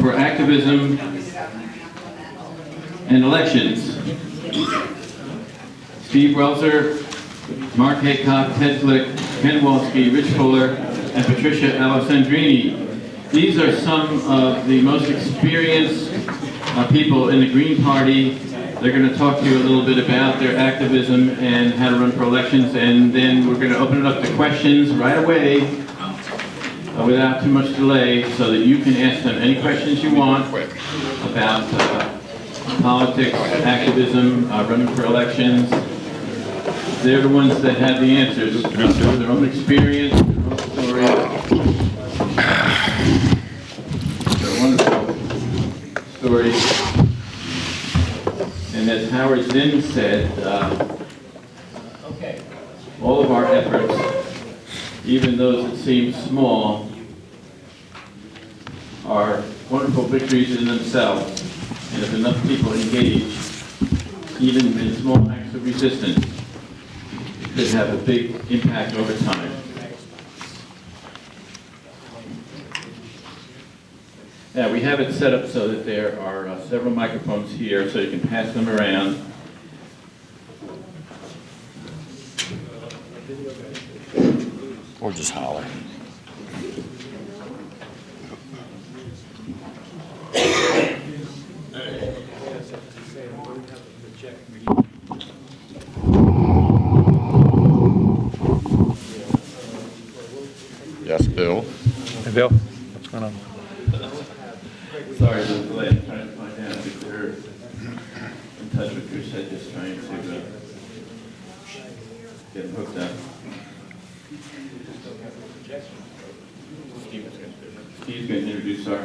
for Activism and Elections. Steve Welser, Mark Haycock, Ted Glick, Ken Walski, Rich Fuller, and Patricia Alessandrini. These are some of the most experienced people in the Green Party. They're going to talk to you a little bit about their activism and how to run for elections, and then we're going to open it up to questions right away without too much delay, so that you can ask them any questions you want about politics, activism, running for elections. They're the ones that have the answers, their own experience, their own story. They're wonderful stories. And as Howard Zinn said, all of our efforts, even those that seem small, are wonderful victories in themselves. And if enough people engage, even in small acts of resistance, it could have a big impact over time. Yeah, we have it set up so that there are several microphones here, so you can pass them around. Or just holler. Yes, Bill. Hey, Bill, what's going on? Sorry for the delay. I'm trying to find out if they're in touch with Chris, just trying to get them hooked up. Steve's going to introduce our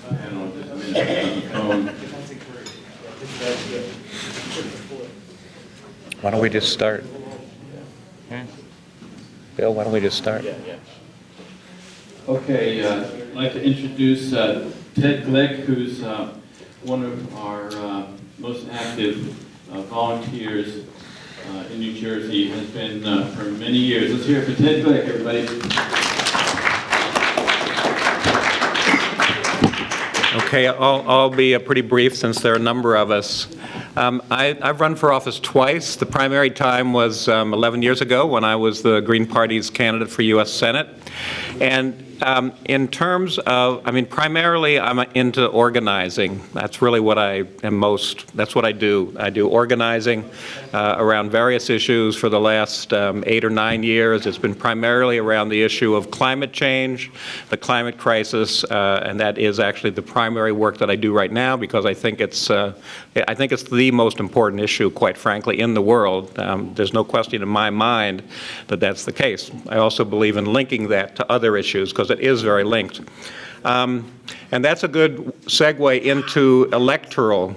panel in just a minute on the phone. Why don't we just start? Bill, why don't we just start? Okay, I'd like to introduce Ted Glick, who's one of our most active volunteers in New Jersey, has been for many years. Let's hear it for Ted Glick, everybody. Okay, I'll be pretty brief since there are a number of us. I've run for office twice. The primary time was 11 years ago when I was the Green Party's candidate for U.S. Senate. And in terms of, primarily I'm into organizing. That's really what I am that's what I do. I do organizing around various issues for the last 8 or 9 years. It's been primarily around the issue of climate change, the climate crisis, and that is actually the primary work that I do right now because I think it's the most important issue, quite frankly, in the world. There's no question in my mind that that's the case. I also believe in linking that to other issues because it is very linked. And that's a good segue into electoral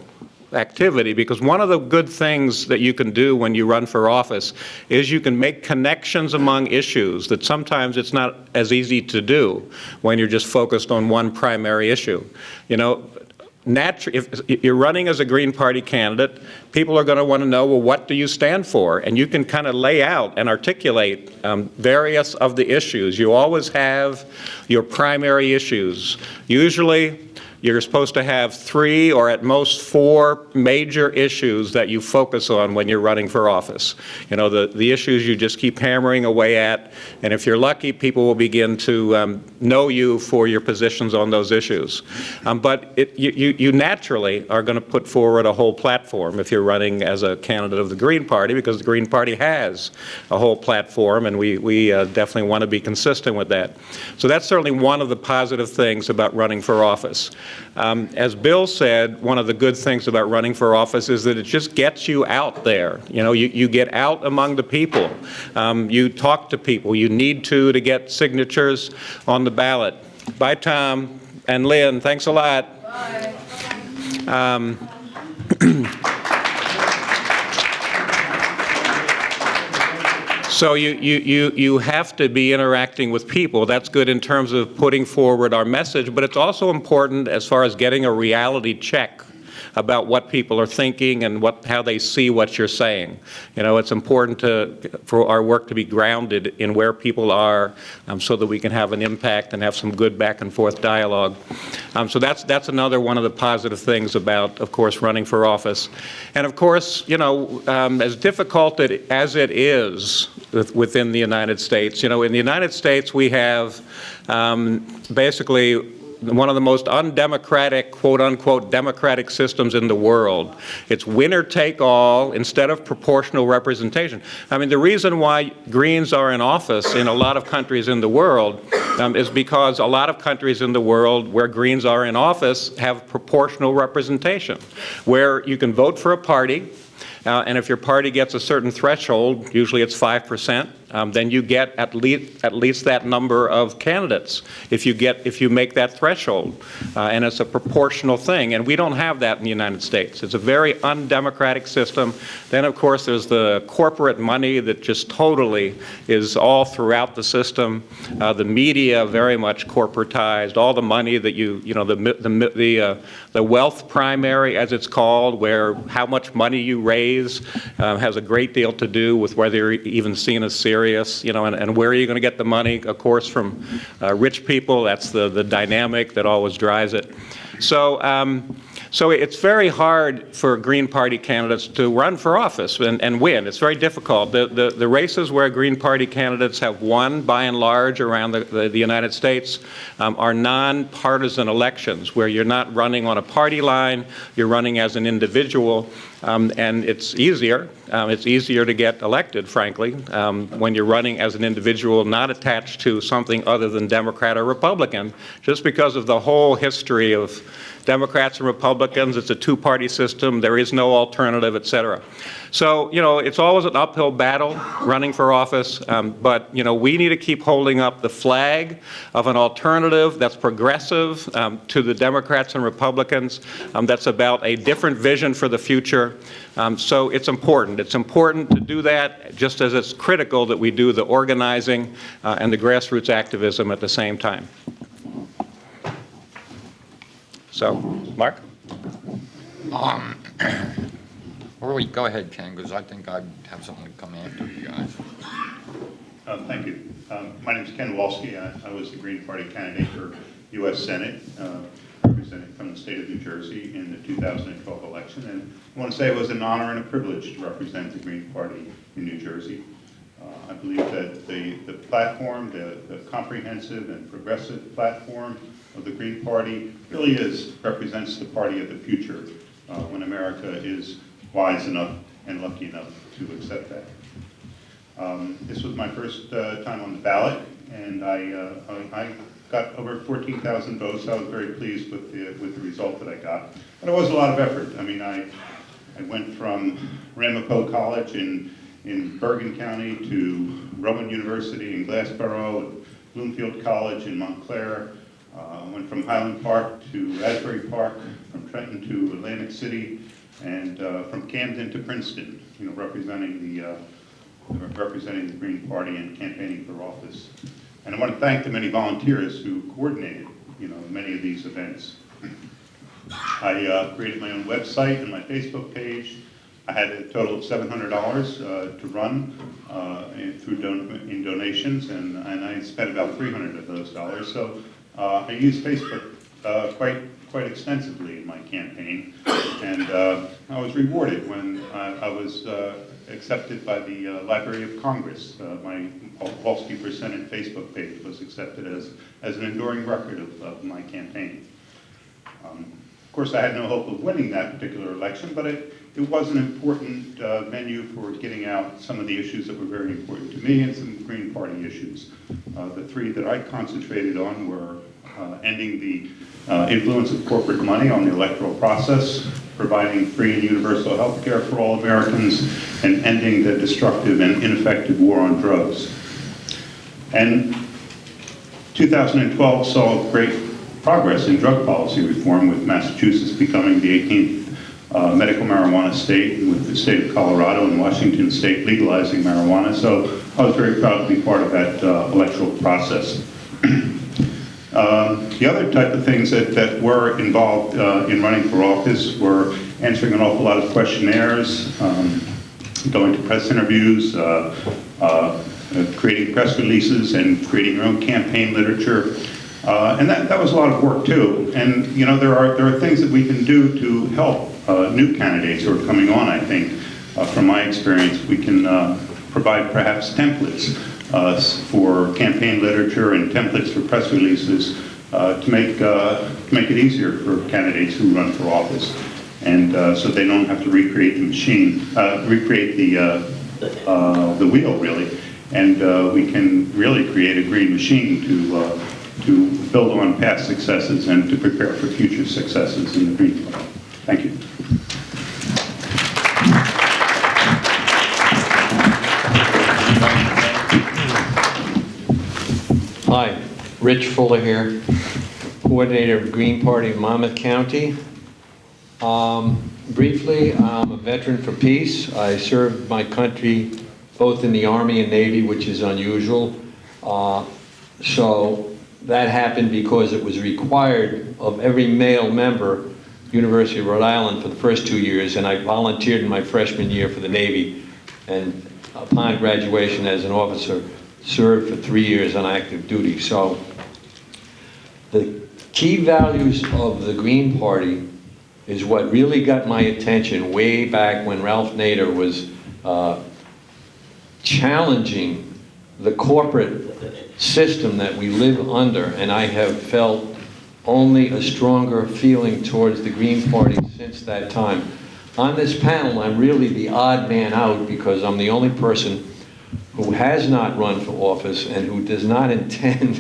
activity because one of the good things that you can do when you run for office is you can make connections among issues that sometimes it's not as easy to do when you're just focused on one primary issue. You know, if you're running as a Green Party candidate, people are going to want to know, well, what do you stand for? And you can kind of lay out and articulate various of the issues. You always have your primary issues. Usually, you're supposed to have 3 or at most 4 major issues that you focus on when you're running for office. You know, the issues you just keep hammering away at, and if you're lucky, people will begin to know you for your positions on those issues. But you naturally are going to put forward a whole platform if you're running as a candidate of the Green Party, because the Green Party has a whole platform, and we definitely want to be consistent with that. So that's certainly one of the positive things about running for office. As Bill said, one of the good things about running for office is that it just gets you out there. You know, you get out among the people. You talk to people. You need to get signatures on the ballot. Bye, Tom and Lynn. Thanks a lot. Bye. So you have to be interacting with people. That's good in terms of putting forward our message, but it's also important as far as getting a reality check about what people are thinking and how they see what you're saying. You know, it's important for our work to be grounded in where people are, so that we can have an impact and have some good back and forth dialogue. So that's another one of the positive things about, of course, running for office. And of course, you know, as difficult as it is within the United States, you know, in the United States we have basically one of the most undemocratic, quote-unquote, democratic systems in the world. It's winner take all instead of proportional representation. I mean, the reason why Greens are in office in a lot of countries in the world is because a lot of countries in the world where Greens are in office have proportional representation, where you can vote for a party, and if your party gets a certain threshold, usually it's 5%, then you get at least that number of candidates if you make that threshold, and it's a proportional thing. And we don't have that in the United States. It's a very undemocratic system. Then, of course, there's the corporate money that just totally is all throughout the system. The media very much corporatized. All the money that the wealth primary, as it's called, where how much money you raise has a great deal to do with whether you're even seen as serious, you know, and where are you going to get the money? Of course, from rich people. That's the dynamic that always drives it. So it's very hard for Green Party candidates to run for office and win. It's very difficult. The races where Green Party candidates have won, by and large, around the United States are nonpartisan elections, where you're not running on a party line, you're running as an individual, and it's easier. It's easier to get elected, frankly, when you're running as an individual, not attached to something other than Democrat or Republican, just because of the whole history of Democrats and Republicans. It's a two-party system. There is no alternative, et cetera. So, you know, it's always an uphill battle running for office, but, you know, we need to keep holding up the flag of an alternative that's progressive to the Democrats and Republicans, that's about a different vision for the future. So it's important. It's important to do that, just as it's critical that we do the organizing and the grassroots activism at the same time. So, Mark? Or go ahead, Ken, because I think I have something to come after you guys. Thank you. My name is Ken Walski. I was the Green Party candidate for U.S. Senate, representing from the state of New Jersey in the 2012 election. And I want to say it was an honor and a privilege to represent the Green Party in New Jersey. I believe that the platform, the comprehensive and progressive platform of the Green Party really represents the party of the future when America is wise enough and lucky enough to accept that. This was my first time on the ballot, and I got over 14,000 votes. So I was very pleased with the result that I got. But it was a lot of effort. I mean, I went from Ramapo College in Bergen County to Rowan University in Glassboro, Bloomfield College in Montclair. Went from Highland Park to Asbury Park, from Trenton to Atlantic City, and from Camden to Princeton, you know, representing the Green Party and campaigning for office. And I want to thank the many volunteers who coordinated, you know, many of these events. I created my own website and my Facebook page. I had a total of $700 to run in donations, and I spent about $300 of those dollars. So I used Facebook quite extensively in my campaign, and I was rewarded when I was accepted by the Library of Congress. My Walski for Senate Facebook page was accepted as an enduring record of my campaign. Of course, I had no hope of winning that particular election, but it was an important venue for getting out some of the issues that were very important to me and some Green Party issues. The three that I concentrated on were ending the influence of corporate money on the electoral process, providing free and universal health care for all Americans, and ending the destructive and ineffective war on drugs. And 2012 saw great progress in drug policy reform, with Massachusetts becoming the 18th medical marijuana state, with the state of Colorado and Washington state legalizing marijuana. So I was very proud to be part of that electoral process. The other type of things that were involved in running for office were answering an awful lot of questionnaires, going to press interviews, creating press releases, and creating your own campaign literature. And that was a lot of work too. And you know, there are things that we can do to help new candidates who are coming on. I think, from my experience, we can provide perhaps templates for campaign literature and templates for press releases to make it easier for candidates who run for office, and so they don't have to recreate the machine, recreate the wheel really, and we can really create a green machine to build on past successes and to prepare for future successes in the Green Party. Thank you. Hi, Rich Fuller here, coordinator of Green Party in Monmouth County. Briefly, I'm a veteran for peace. I served my country both in the Army and Navy, which is unusual. So that happened because it was required of every male member, University of Rhode Island, for the first 2 years, and I volunteered in my freshman year for the Navy, and upon graduation as an officer, served for 3 years on active duty. So the key values of the Green Party is what really got my attention way back when Ralph Nader was challenging the corporate system that we live under, and I have felt only a stronger feeling towards the Green Party since that time. On this panel, I'm really the odd man out because I'm the only person who has not run for office and who does not intend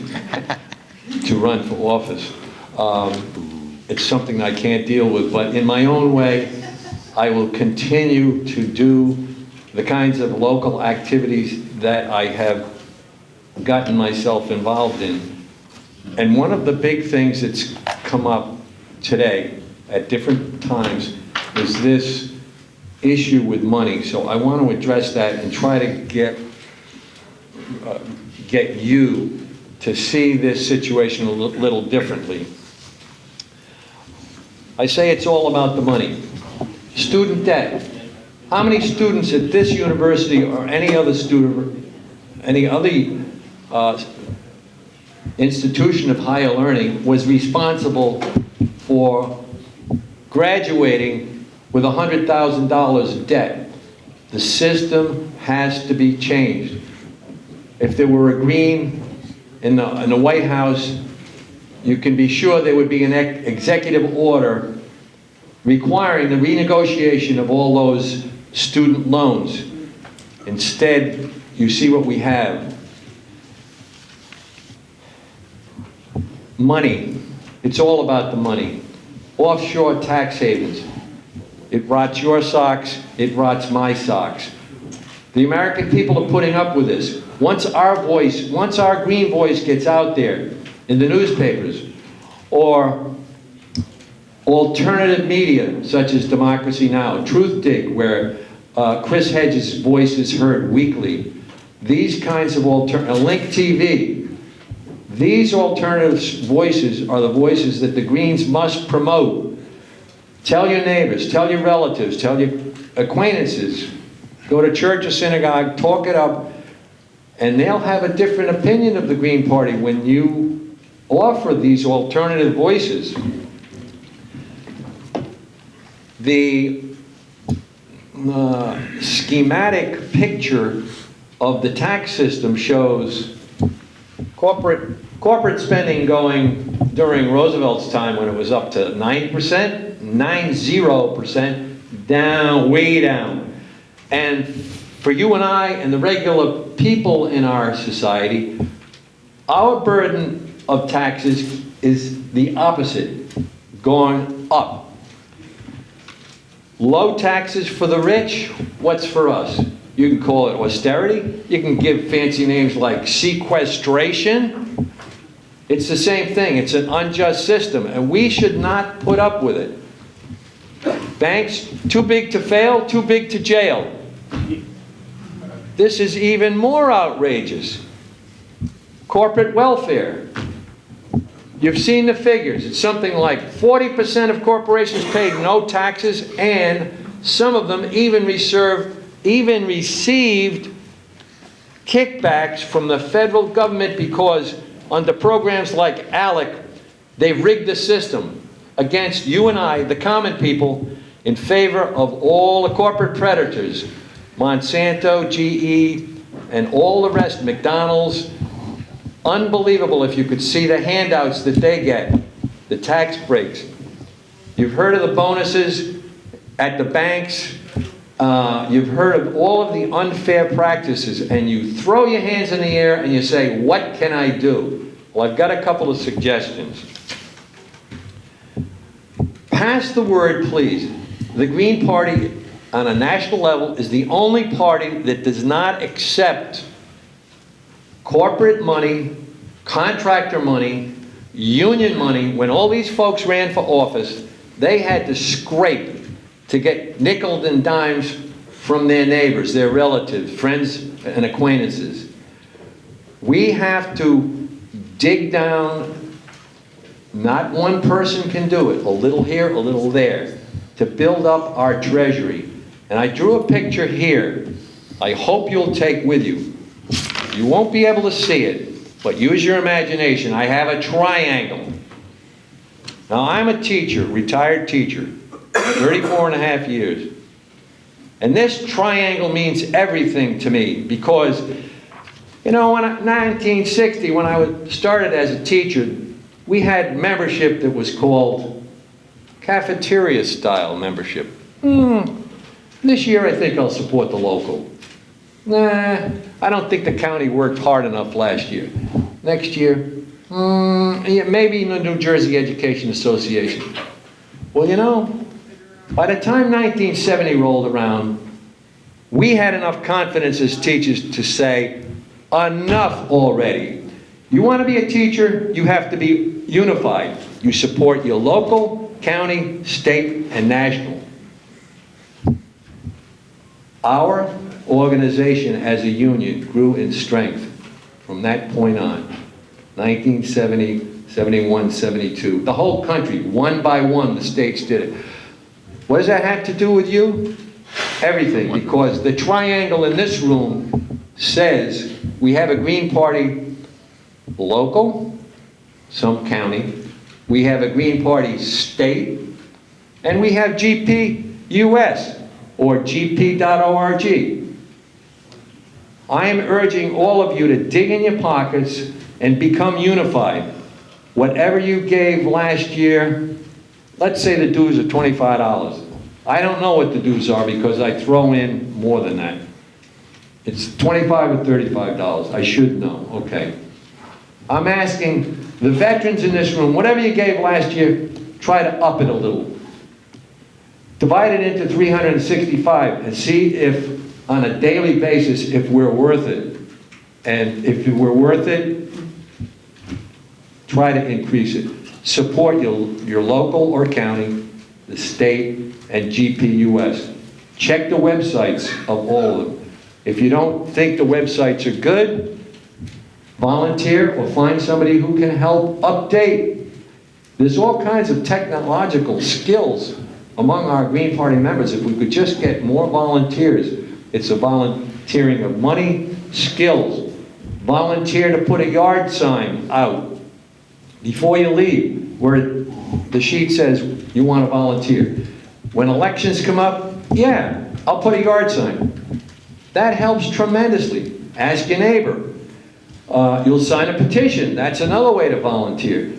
to run for office. It's something I can't deal with, but in my own way, I will continue to do the kinds of local activities that I have gotten myself involved in. And one of the big things that's come up today at different times is this issue with money. So I want to address that and try to get you to see this situation a little differently. I say it's all about the money. Student debt. How many students at this university or any other institution of higher learning was responsible for graduating with $100,000 of debt? The system has to be changed. If there were a Green in the White House, you can be sure there would be an executive order requiring the renegotiation of all those student loans. Instead, you see what we have. Money. It's all about the money. Offshore tax havens. It rots your socks, it rots my socks. The American people are putting up with this. Once our green voice gets out there in the newspapers, or alternative media such as Democracy Now!, Truth Dig, where Chris Hedges' voice is heard weekly, these kinds of Link TV, these alternative voices are the voices that the Greens must promote. Tell your neighbors, tell your relatives, tell your acquaintances, go to church or synagogue, talk it up, and they'll have a different opinion of the Green Party when you offer these alternative voices. The schematic picture of the tax system shows corporate spending going during Roosevelt's time when it was up to 9%, 90%, down, way down. And for you and I and the regular people in our society, our burden of taxes is the opposite, going up. Low taxes for the rich, what's for us? You can call it austerity. You can give fancy names like sequestration. It's the same thing. It's an unjust system, and we should not put up with it. Banks, too big to fail, too big to jail. This is even more outrageous. Corporate welfare. You've seen the figures. It's something like 40% of corporations paid no taxes, and some of them even received kickbacks from the federal government because under programs like ALEC, they rigged the system against you and I, the common people, in favor of all the corporate predators, Monsanto, GE, and all the rest, McDonald's. Unbelievable if you could see the handouts that they get, the tax breaks. You've heard of the bonuses at the banks. You've heard of all of the unfair practices, and you throw your hands in the air and you say, what can I do? Well, I've got a couple of suggestions. Pass the word, please. The Green Party on a national level is the only party that does not accept corporate money, contractor money, union money. When all these folks ran for office, they had to scrape to get nickels and dimes from their neighbors, their relatives, friends, and acquaintances. We have to dig down. Not one person can do it. A little here, a little there, to build up our treasury. And I drew a picture here. I hope you'll take with you. You won't be able to see it, but use your imagination. I have a triangle. Now, I'm a teacher, retired teacher, 34 and a half years. And this triangle means everything to me because, you know, in 1960, when I started as a teacher, we had membership that was called cafeteria-style membership. This year, I think I'll support the local. Nah, I don't think the county worked hard enough last year. Next year, yeah, maybe the New Jersey Education Association. Well, you know, by the time 1970 rolled around, we had enough confidence as teachers to say, enough already. You want to be a teacher, you have to be unified. You support your local, county, state, and national. Our organization as a union grew in strength from that point on. 1970, 71, 72. The whole country, one by one, the states did it. What does that have to do with you? Everything, because the triangle in this room says we have a Green Party local, some county, we have a Green Party state, and we have GP US, or gp.org. I am urging all of you to dig in your pockets and become unified. Whatever you gave last year, let's say the dues are $25. I don't know what the dues are because I throw in more than that. It's $25 or $35. I should know. Okay. I'm asking the veterans in this room, whatever you gave last year, try to up it a little. Divide it into 365 and see if, on a daily basis, if we're worth it. And if we're worth it, try to increase it. Support your local or county, the state, and GPUS. Check the websites of all of them. If you don't think the websites are good, volunteer or find somebody who can help update. There's all kinds of technological skills among our Green Party members. If we could just get more volunteers. It's a volunteering of money, skills. Volunteer to put a yard sign out before you leave, where the sheet says you want to volunteer. When elections come up, yeah, I'll put a yard sign. That helps tremendously. Ask your neighbor. You'll sign a petition. That's another way to volunteer.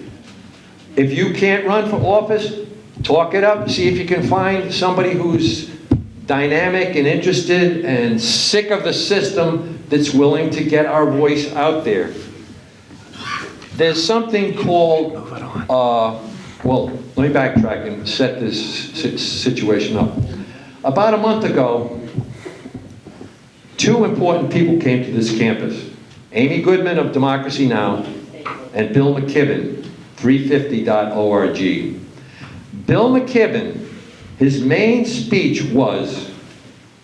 If you can't run for office, talk it up. See if you can find somebody who's dynamic and interested and sick of the system that's willing to get our voice out there. There's something called, well, let me backtrack and set this situation up. About a month ago, two important people came to this campus. Amy Goodman of Democracy Now! And Bill McKibben, 350.org. Bill McKibben, his main speech was,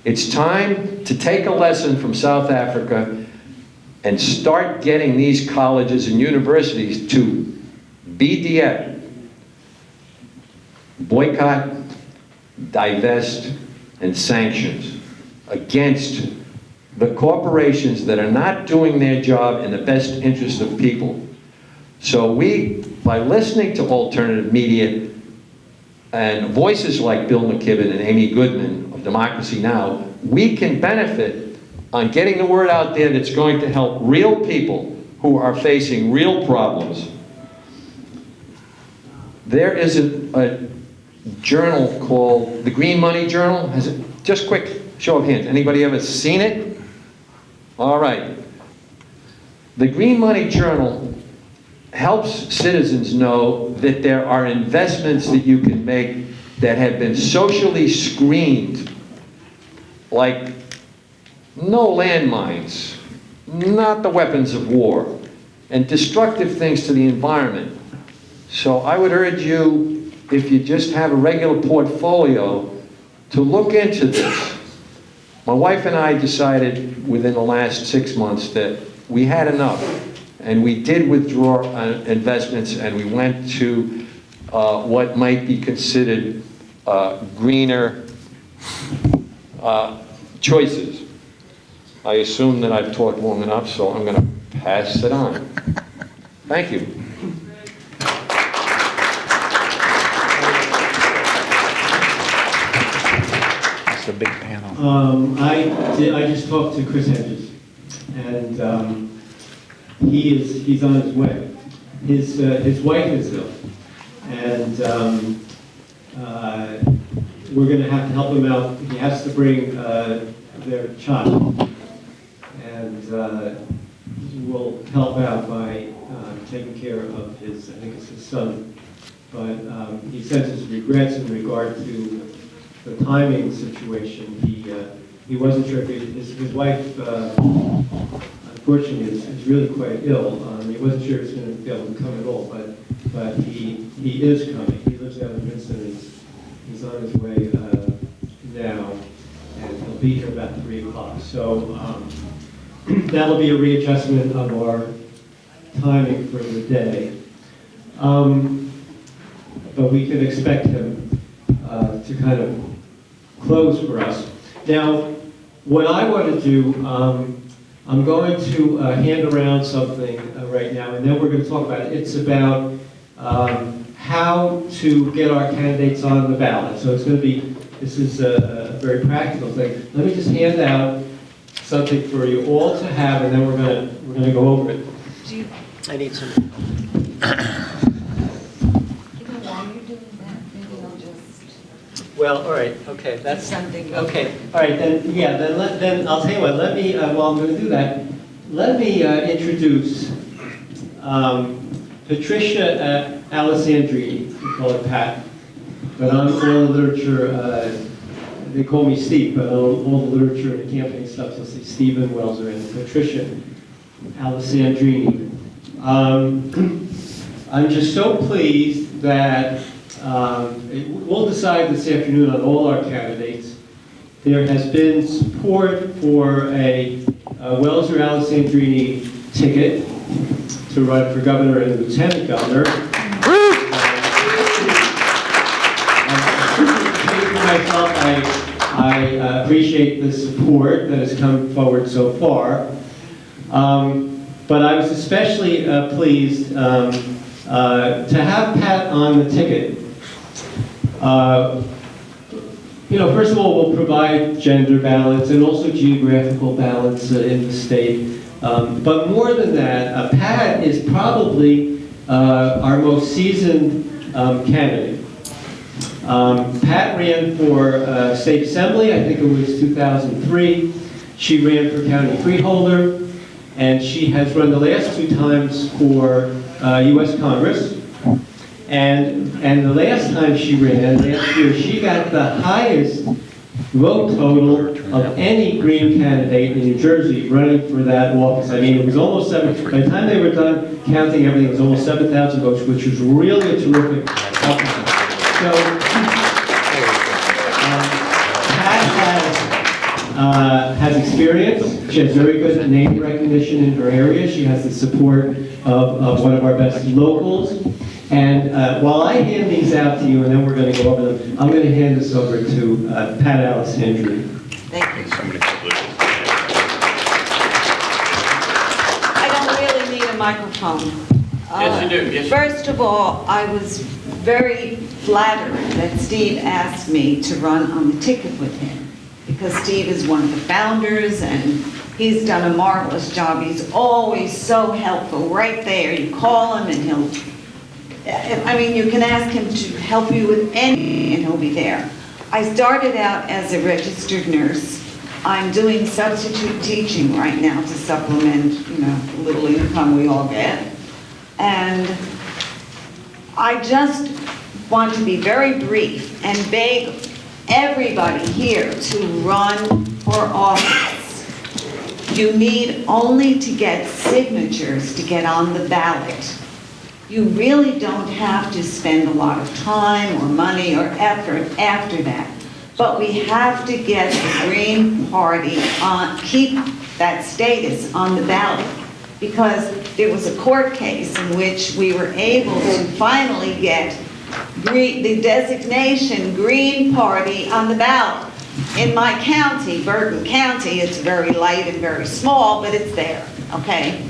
it's time to take a lesson from South Africa and start getting these colleges and universities to BDF, boycott, divest, and sanctions against the corporations that are not doing their job in the best interest of people. So we, by listening to alternative media and voices like Bill McKibben and Amy Goodman of Democracy Now!, we can benefit on getting the word out there that's going to help real people who are facing real problems. There is a journal called the Green Money Journal. Has it, just quick show of hands, anybody ever seen it? All right. The Green Money Journal helps citizens know that there are investments that you can make that have been socially screened, like no landmines, not the weapons of war, and destructive things to the environment. So I would urge you, if you just have a regular portfolio, to look into this. My wife and I decided within the last 6 months that we had enough, and we did withdraw investments, and we went to what might be considered greener choices. I assume that I've talked long enough, so I'm going to pass it on. Thank you. It's a big panel. I just talked to Chris Hedges, and he's on his way. His wife is ill, and we're going to have to help him out. He has to bring their child, and we'll help out by taking care of his, I think it's his son. But he sends his regrets in regard to the timing situation. He wasn't sure if his wife, unfortunately, is really quite ill. He wasn't sure he was going to be able to come at all, but he is coming. He lives down in Vincent. He's on his way now, and he'll be here about 3 o'clock. So that'll be a readjustment of our timing for the day. But we can expect him to kind of close for us. Now, what I want to do, I'm going to hand around something right now, and then we're going to talk about it. It's about how to get our candidates on the ballot. So it's going to be, this is a very practical thing. Let me just hand out something for you all to have, and then we're going to go over it. I need some. Well, all right, okay, that's something. Okay, all right, then I'll tell you what. Let me while I'm going to do that, let me introduce Patricia Alessandrini. We call her Pat, but on all the literature, they call me Steve. But on all the literature and campaign stuff, you'll see Stephen Welser and Patricia Alessandrini. I'm just so pleased that. We'll decide this afternoon on all our candidates. There has been support for a Welser Alessandrini ticket to run for governor and lieutenant governor. I appreciate the support that has come forward so far. But I was especially pleased to have Pat on the ticket. First of all, we'll provide gender balance and also geographical balance in the state. But more than that, Pat is probably our most seasoned candidate. Pat ran for state assembly, I think it was 2003. She ran for county freeholder, and she has run the last 2 times for U.S. Congress. And the last time she ran, last year, she got the highest vote total of any Green candidate in New Jersey running for that office. I mean, it was almost 7, by the time they were done counting everything, it was almost 7,000 votes, which was really a terrific outcome. So, Pat has experience. She has very good name recognition in her area. She has the support of one of our best locals. And while I hand these out to you, and then we're going to go over them, I'm going to hand this over to Pat Alessandri. Thank you. I don't really need a microphone. Yes, you do. Yes, you do. First of all, I was very flattered that Steve asked me to run on the ticket with him, because Steve is one of the founders and he's done a marvelous job. He's always so helpful, right there. You call him and you can ask him to help you with anything and he'll be there. I started out as a registered nurse. I'm doing substitute teaching right now to supplement, the little income we all get. And I just want to be very brief and beg everybody here to run for office. You need only to get signatures to get on the ballot. You really don't have to spend a lot of time or money or effort after that. But we have to get the Green Party on, keep that status on the ballot. Because there was a court case in which we were able to finally get the designation Green Party on the ballot. In my county, Bergen County, it's very light and very small, but it's there, okay?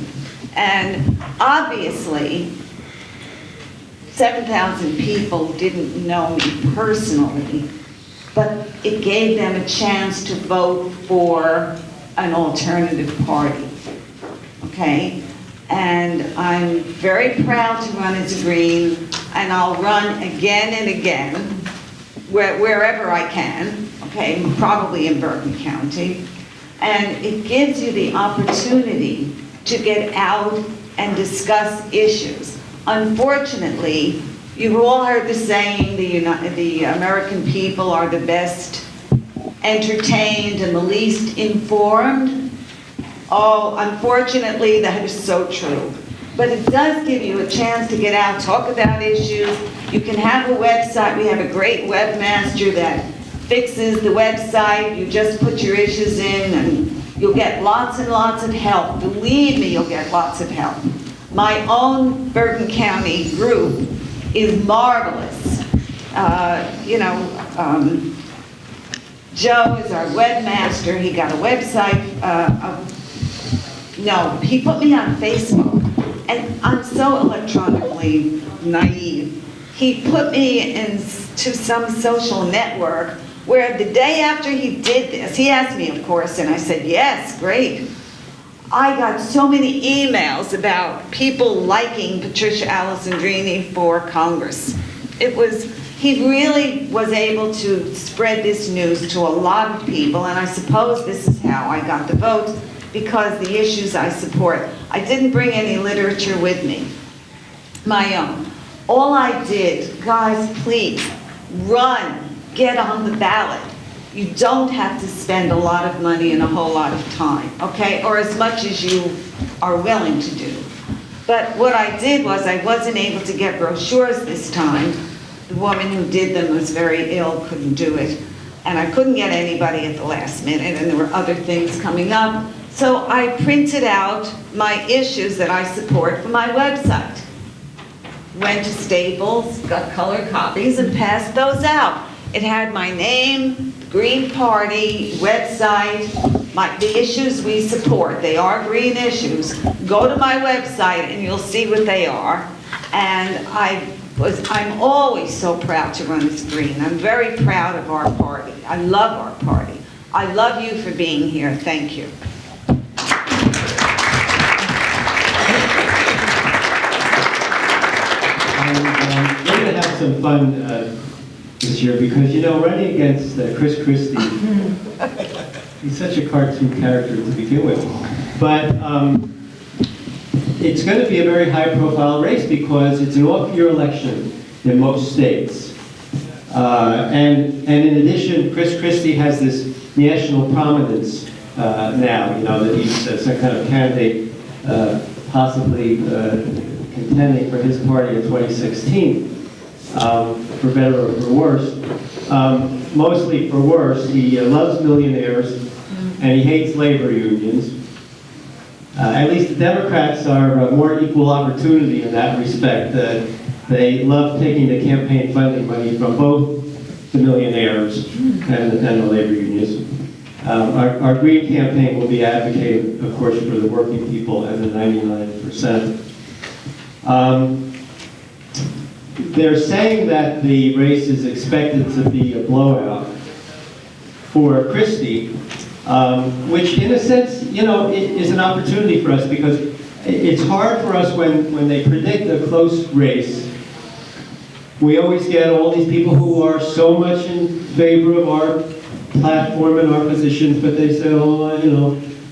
And obviously, 7,000 people didn't know me personally, but it gave them a chance to vote for an alternative party. Okay, and I'm very proud to run as a Green, and I'll run again and again, wherever I can, okay, probably in Bergen County. And it gives you the opportunity to get out and discuss issues. Unfortunately, you've all heard the saying, the American people are the best entertained and the least informed. Oh, unfortunately, that is so true. But it does give you a chance to get out, talk about issues. You can have a website. We have a great webmaster that fixes the website. You just put your issues in and you'll get lots and lots of help. Believe me, you'll get lots of help. My own Bergen County group is marvelous. Joe is our webmaster. He got a website. No, he put me on Facebook, and I'm so electronically naive. He put me into some social network where the day after he did this, he asked me, of course, and I said, yes, great. I got so many emails about people liking Patricia Alessandrini for Congress. He really was able to spread this news to a lot of people, and I suppose this is how I got the vote, because the issues I support. I didn't bring any literature with me, my own. All I did, guys, please, run, get on the ballot. You don't have to spend a lot of money and a whole lot of time, okay? Or as much as you are willing to do. But what I did was I wasn't able to get brochures this time. The woman who did them was very ill, couldn't do it. And I couldn't get anybody at the last minute, and there were other things coming up. So I printed out my issues that I support for my website. Went to Staples, got colored copies, and passed those out. It had my name, Green Party, website, the issues we support. They are green issues. Go to my website and you'll see what they are. And I'm always so proud to run as Green. I'm very proud of our party. I love our party. I love you for being here. Thank you. We're going to have some fun this year because, running against Chris Christie, he's such a cartoon character to begin with. But it's going to be a very high-profile race because it's an off-year election in most states. And in addition, Chris Christie has this national prominence now, that he's some kind of candidate possibly contending for his party in 2016, for better or for worse. Mostly for worse. He loves millionaires, and he hates labor unions. At least the Democrats are more equal opportunity in that respect. They love taking the campaign funding money from both the millionaires and the labor unions. Our Green campaign will be advocating, of course, for the working people and the 99%. They're saying that the race is expected to be a blowout for Christie, which in a sense, is an opportunity for us, because it's hard for us when they predict a close race. We always get all these people who are so much in favor of our platform and our positions, but they say,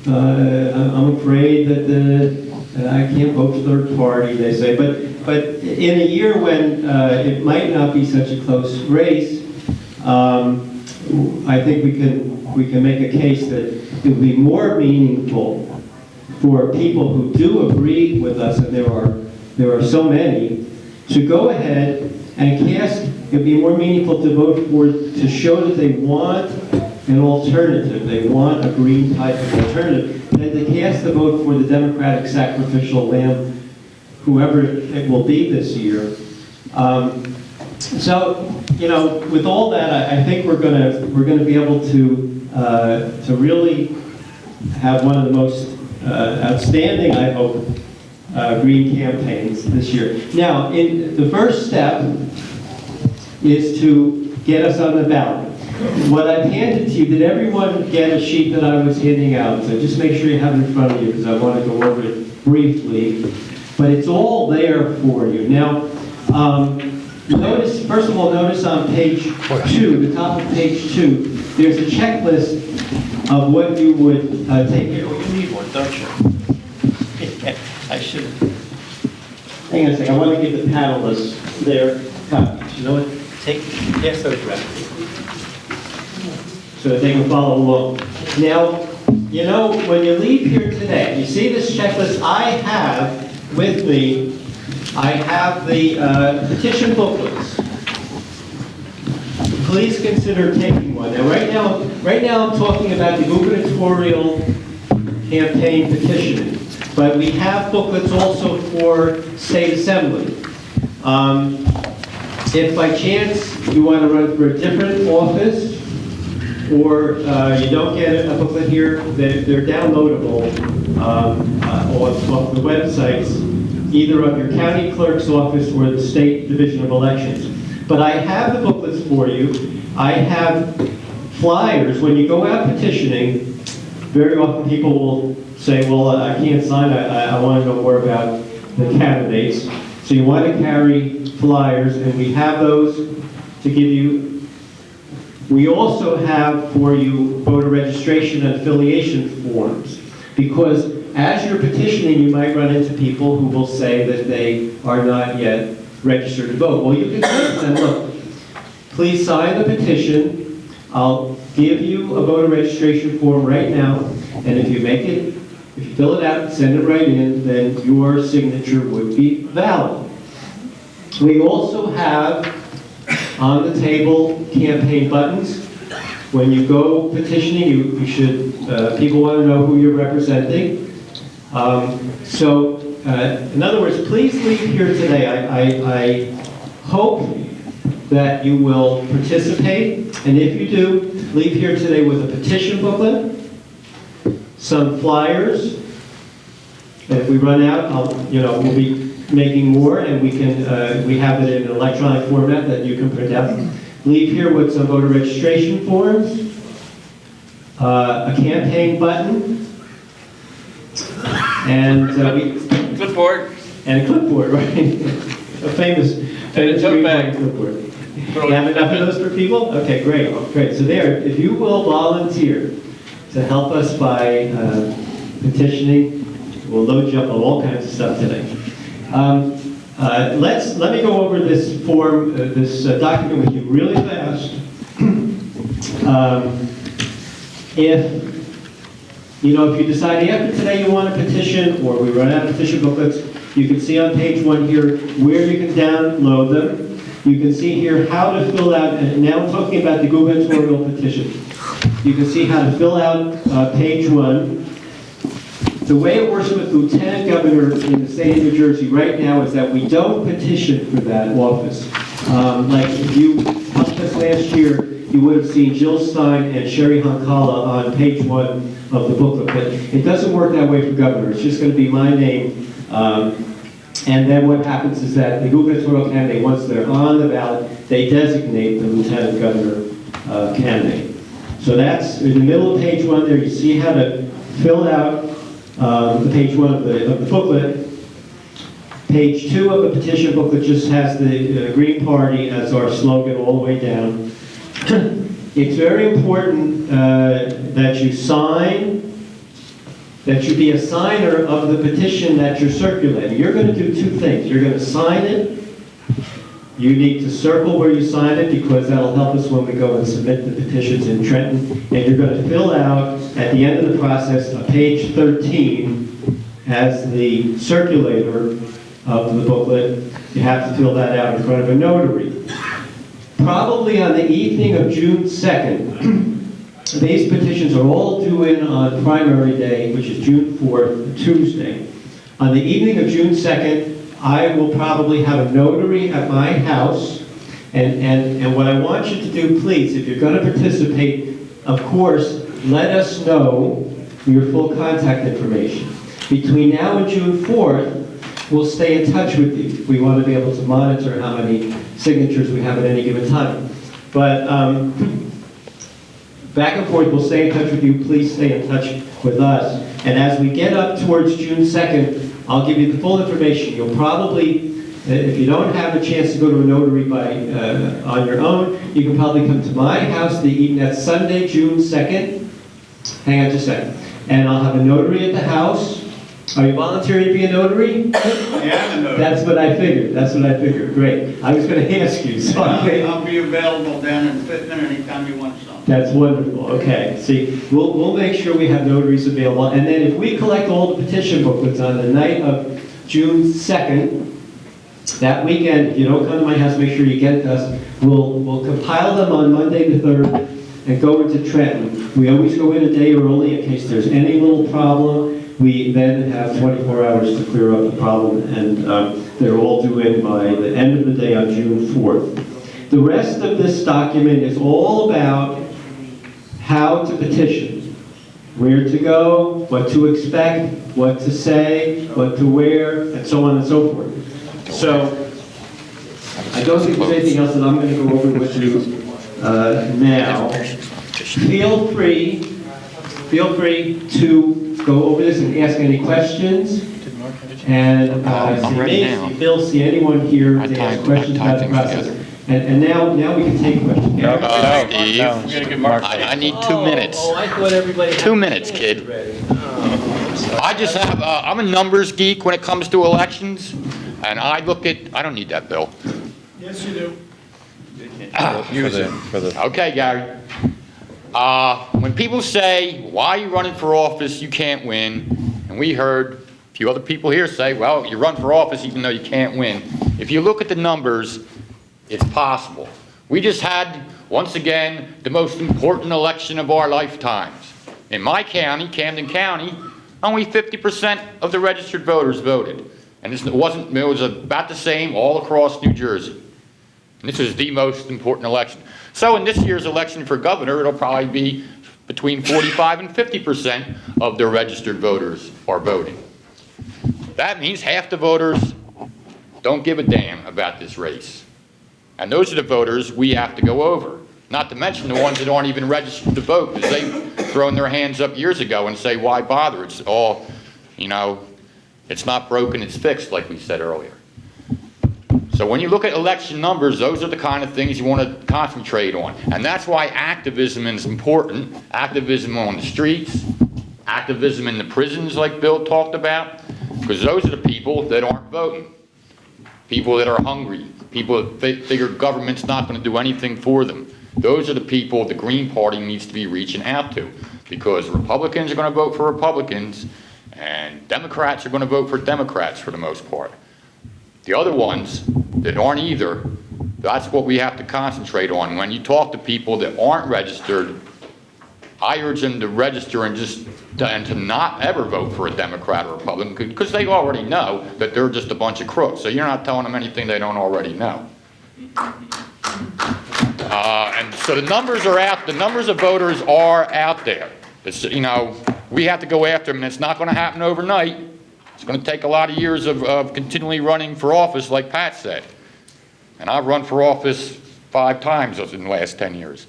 I'm afraid that I can't vote third party, they say. But in a year when it might not be such a close race, I think we can make a case that it would be more meaningful for people who do agree with us, and there are so many, to go ahead and cast. It would be more meaningful to vote for, to show that they want an alternative, they want a green type of alternative, than to cast the vote for the Democratic sacrificial lamb, whoever it will be this year. So, with all that, I think we're going to be able to really have one of the most outstanding, I hope, green campaigns this year. Now, the first step is to get us on the ballot. What I've handed to you, did everyone get a sheet that I was handing out? So just make sure you have it in front of you, because I want to go over it briefly. But it's all there for you. Now, first of all, notice on page 2, the top of page 2, there's a checklist of what you would take here. Oh, you need one, don't you? I should. Hang on a second. I want to give the panelists their copies. You know what? Pass those around, so that they can follow along. Now, when you leave here today, you see this checklist I have with me. I have the petition booklets. Please consider taking one. Now, right now I'm talking about the gubernatorial campaign petitioning, but we have booklets also for state assembly. If by chance you want to run for a different office, or you don't get a booklet here, they're downloadable on the websites, either of your county clerk's office or the State Division of Elections. But I have the booklets for you. I have flyers. When you go out petitioning, very often people will say, well, I can't sign, I want to know more about the candidates. So you want to carry flyers, and we have those to give you. We also have for you voter registration and affiliation forms, because as you're petitioning, you might run into people who will say that they are not yet registered to vote. Well, you can say to them, look, please sign the petition. I'll give you a voter registration form right now, and if you fill it out and send it right in, then your signature would be valid. We also have on the table campaign buttons. When you go petitioning, you should, people want to know who you're representing. In other words, please leave here today. I hope that you will participate, and if you do, leave here today with a petition booklet, some flyers. And if we run out, we'll be making more, and we have it in an electronic format that you can print out. Leave here with some voter registration forms, a campaign button, and Clipboard. And a clipboard, right? A famous tote bag. clipboard. You have enough of those for people? Okay, great. So there, if you will volunteer to help us by petitioning, we'll load you up on all kinds of stuff today. Let me go over this form, this document with you really fast. If you decide after today you want a petition, or we run out of petition booklets, you can see on page 1 here where you can download them. You can see here how to fill out, and now I'm talking about the gubernatorial petition. You can see how to fill out page 1. The way it works with lieutenant governor in the state of New Jersey right now is that we don't petition for that office. Like if you helped us last year, you would have seen Jill Stein and Sherry Hankala on page 1 of the booklet. But it doesn't work that way for governor. It's just going to be my name. And then what happens is that the gubernatorial candidate, once they're on the ballot, they designate the lieutenant governor candidate. So that's in the middle of page 1 there. You see how to fill out the page 1 of the booklet. Page 2 of the petition booklet just has the Green Party as our slogan all the way down. It's very important that you sign, that you be a signer of the petition that you're circulating. You're going to do two things. You're going to sign it. You need to circle where you sign it because that'll help us when we go and submit the petitions in Trenton. And you're going to fill out, at the end of the process, a page 13 as the circulator of the booklet. You have to fill that out in front of a notary. Probably on the evening of June 2nd, these petitions are all due in on primary day, which is June 4th, Tuesday. On the evening of June 2nd, I will probably have a notary at my house, and what I want you to do, please, if you're going to participate, of course, let us know your full contact information. Between now and June 4th, we'll stay in touch with you. We want to be able to monitor how many signatures we have at any given time. But back and forth, we'll stay in touch with you. Please stay in touch with us. And as we get up towards June 2nd, I'll give you the full information. You'll probably, if you don't have a chance to go to a notary on your own, you can probably come to my house the evening. That's Sunday, June 2nd. Hang on just a second. And I'll have a notary at the house. Are you volunteering to be a notary? Yeah, I'm a notary. That's what I figured. That's what I figured. Great. I was going to ask you. So I'll be available down in Pittman anytime you want something. That's wonderful. Okay. See, we'll make sure we have notaries available. And then if we collect all the petition booklets on the night of June 2nd, that weekend, if you don't come to my house, make sure you get it to us. We'll compile them on Monday the 3rd and go into Trenton. We always go in a day early in case there's any little problem. We then have 24 hours to clear up the problem, and they're all due in by the end of the day on June 4th. The rest of this document is all about how to petition, where to go, what to expect, what to say, what to wear, and so on and so forth. So, I don't think there's anything else that I'm going to go over with you now. Feel free to go over this and ask any questions. And see Phil, see anyone here to ask questions about the process. And now we can take questions. No, Steve. I need 2 minutes. Oh, I thought everybody had 2 minutes, kid. I just have, I'm a numbers geek when it comes to elections, and I look at, I don't need that, Bill. Yes, you do. Okay, Gary. When people say, why are you running for office, you can't win, and we heard a few other people here say, well, you run for office even though you can't win. If you look at the numbers, it's possible. We just had, once again, the most important election of our lifetimes. In my county, Camden County, only 50% of the registered voters voted. And it was about the same all across New Jersey. And this is the most important election. So in this year's election for governor, it'll probably be between 45 and 50% of the registered voters are voting. That means half the voters don't give a damn about this race. And those are the voters we have to go over. Not to mention the ones that aren't even registered to vote, because they've thrown their hands up years ago and say, why bother? It's all, you know, it's not broken, it's fixed, like we said earlier. So when you look at election numbers, those are the kind of things you want to concentrate on. And that's why activism is important. Activism on the streets, activism in the prisons like Bill talked about, because those are the people that aren't voting. People that are hungry, people that figure government's not going to do anything for them. Those are the people the Green Party needs to be reaching out to, because Republicans are going to vote for Republicans and Democrats are going to vote for Democrats for the most part. The other ones that aren't either, that's what we have to concentrate on. When you talk to people that aren't registered, I urge them to register and to not ever vote for a Democrat or Republican, because they already know that they're just a bunch of crooks. So you're not telling them anything they don't already know. And so the numbers are out. The numbers of voters are out there. It's, you know, we have to go after them, and it's not going to happen overnight. It's going to take a lot of years of continually running for office, like Pat said. And I've run for office 5 times in the last 10 years.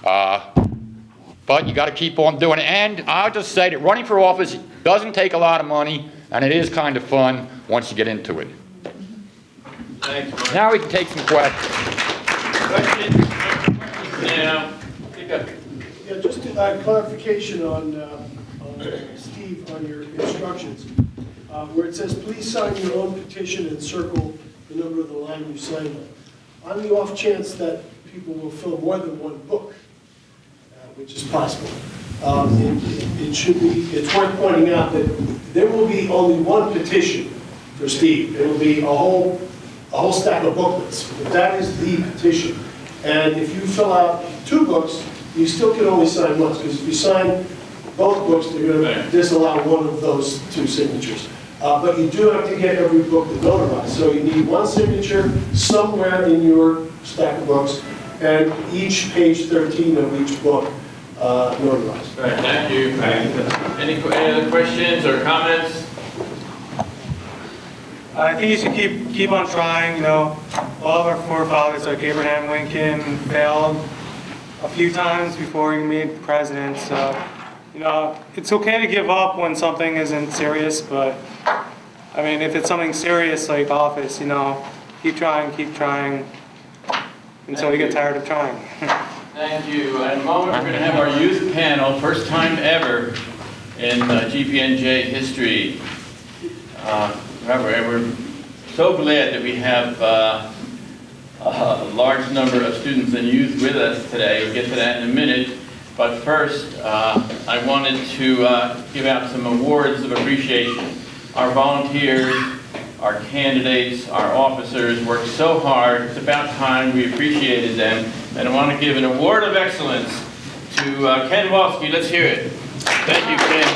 But you got to keep on doing it. And I'll just say that running for office doesn't take a lot of money, and it is kind of fun once you get into it. Thanks, Mark. Now we can take some questions. Questions? Now, pick up. Yeah, just a clarification on Steve, on your instructions, where it says, please sign your own petition and circle the number of the line you signed on. On the off chance that people will fill more than one book, which is possible, it's worth pointing out that there will be only one petition for Steve. There will be a whole stack of booklets, but that is the petition. And if you fill out 2 books, you still can only sign once, because if you sign both books, they're going to disallow one of those 2 signatures. But you do have to get every book notarized. So you need 1 signature somewhere in your stack of books, and each page 13 of each book notarized. All right, thank you. Any other questions or comments? I think you should keep on trying. You know, all of our forefathers, like Abraham Lincoln, failed a few times before he made president. So, you know, it's okay to give up when something isn't serious, but I mean, if it's something serious like office, you know, keep trying until you get tired of trying. Thank you. In a moment, we're going to have our youth panel, first time ever in GPNJ history. We're so glad that we have a large number of students and youth with us today. We'll get to that in a minute. But first, I wanted to give out some awards of appreciation. Our volunteers, our candidates, our officers worked so hard. It's about time we appreciated them. And I want to give an award of excellence to Ken Walski. Let's hear it. Thank you, Ken.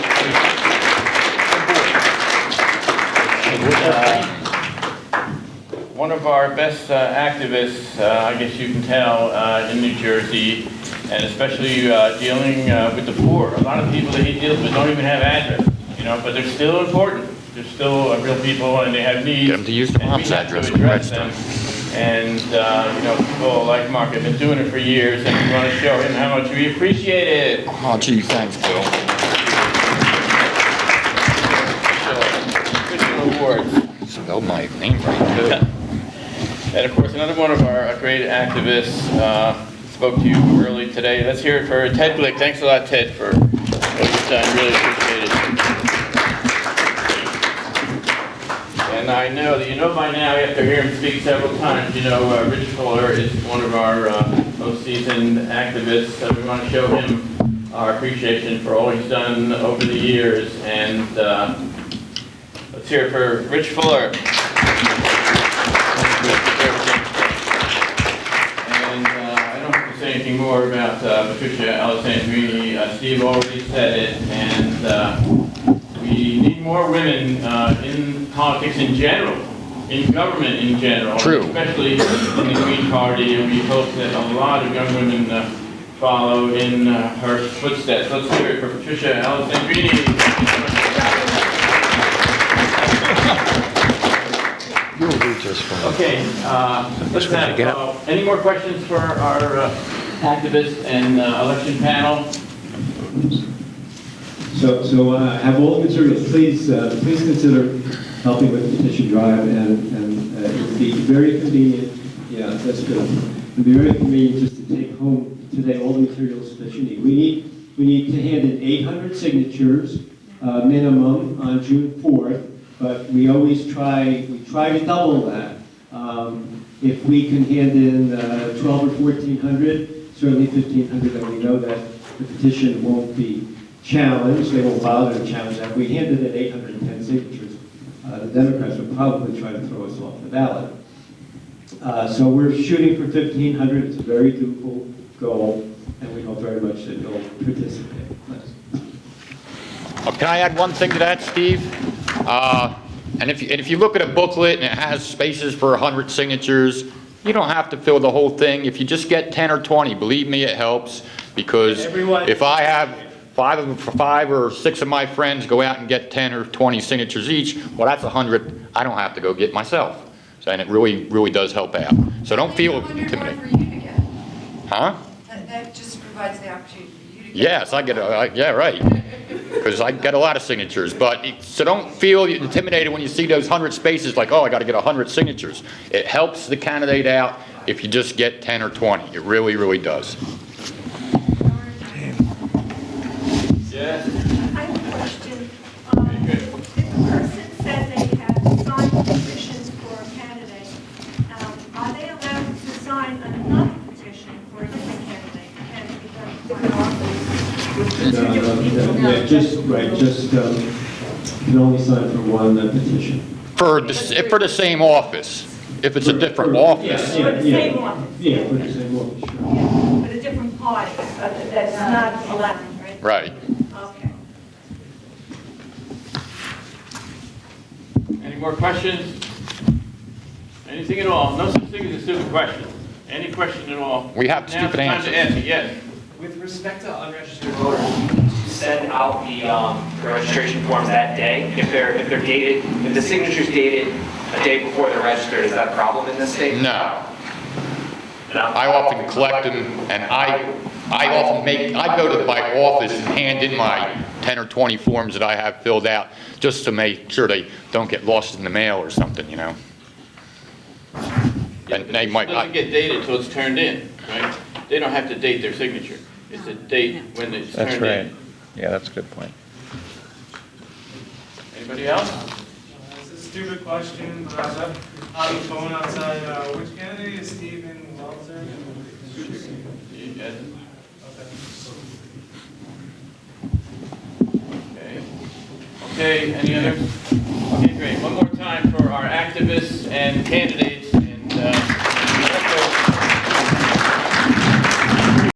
One of our best activists, I guess you can tell, in New Jersey, and especially dealing with the poor. A lot of people that he deals with don't even have address, you know, but they're still important. They're still real people, and they have needs. Get them to use the mom's address when register. And, you know, people like Mark have been doing it for years, and we want to show him how much we appreciate it. Oh, gee, thanks, Bill. Awards. Spelled my name right, too. And of course, another one of our great activists spoke to you early today. Let's hear it for Ted Glick. Thanks a lot, Ted, for what you've done. Really appreciate it. And I know that you know by now, after hearing him speak several times, you know Rich Fuller is one of our most seasoned activists. So we want to show him our appreciation for all he's done over the years. And let's hear it for Rich Fuller. And I don't have to say anything more about Patricia Alessandrini. Steve already said it, and we need more women in politics in general, in government in general. True. Especially in the Green Party, and we hope that a lot of young women follow in her footsteps. Let's hear it for Patricia Alessandrini. You'll do just fine. Okay, let's have, any more questions for our activist and election panel? So have all the materials. Please consider helping with the petition drive, and it would be very convenient. Yeah, that's good. It would be very convenient just to take home today all the materials that you need. We need to hand in 800 signatures minimum on June 4th. But we always try to double that. If we can hand in 1,200 or 1,400, certainly 1,500, then we know that the petition won't be challenged. They won't bother to challenge that. If we handed in 810 signatures, the Democrats would probably try to throw us off the ballot. So we're shooting for 1,500. It's a very doable goal, and we hope very much that you'll participate. Can I add one thing to that, Steve? And if you look at a booklet and it has spaces for 100 signatures, you don't have to fill the whole thing. If you just get 10 or 20, believe me, it helps, because if I have five or six of my friends go out and get 10 or 20 signatures each, well, that's 100 I don't have to go get myself. So, and it really, really does help out. So don't feel intimidated. For you to get. Huh? That just provides the opportunity for you to get. Yes, I get it. Yeah, right. Because I get a lot of signatures. So don't feel intimidated when you see those 100 spaces like, oh, I got to get 100 signatures. It helps the candidate out if you just get 10 or 20. It really, really does. Yes. I have a question. If a person said they have signed petitions for a candidate, are they allowed to sign another petition for a different candidate? Can it be done by office? You can only sign for one petition. For the same office. If it's a different office. For the same office? Yeah, for the same office, sure. Yeah, but a different party, that's not allowed, right? Right. Okay. Any more questions? Anything at all? No such thing as a stupid question. Any question at all? We have Now's stupid the time answers. to ask it. Yes. With respect to unregistered voters, you need to send out the registration forms that day. If they're dated, if the signature's dated a day before they're registered, is that a problem in this state? No. I often collect them, and I go to my office and hand in my 10 or 20 forms that I have filled out, just to make sure they don't get lost in the mail or something, you know. And they might It doesn't get dated until it's turned in, right? They don't have to date their signature. It's a date when it's turned in. That's right. Yeah, that's a good point. Anybody else? It's a stupid question, but I was on the phone outside. Which candidate is Stephen Walter? Yes. Okay. Okay, any other? Okay, great. One more time for our activists and candidates and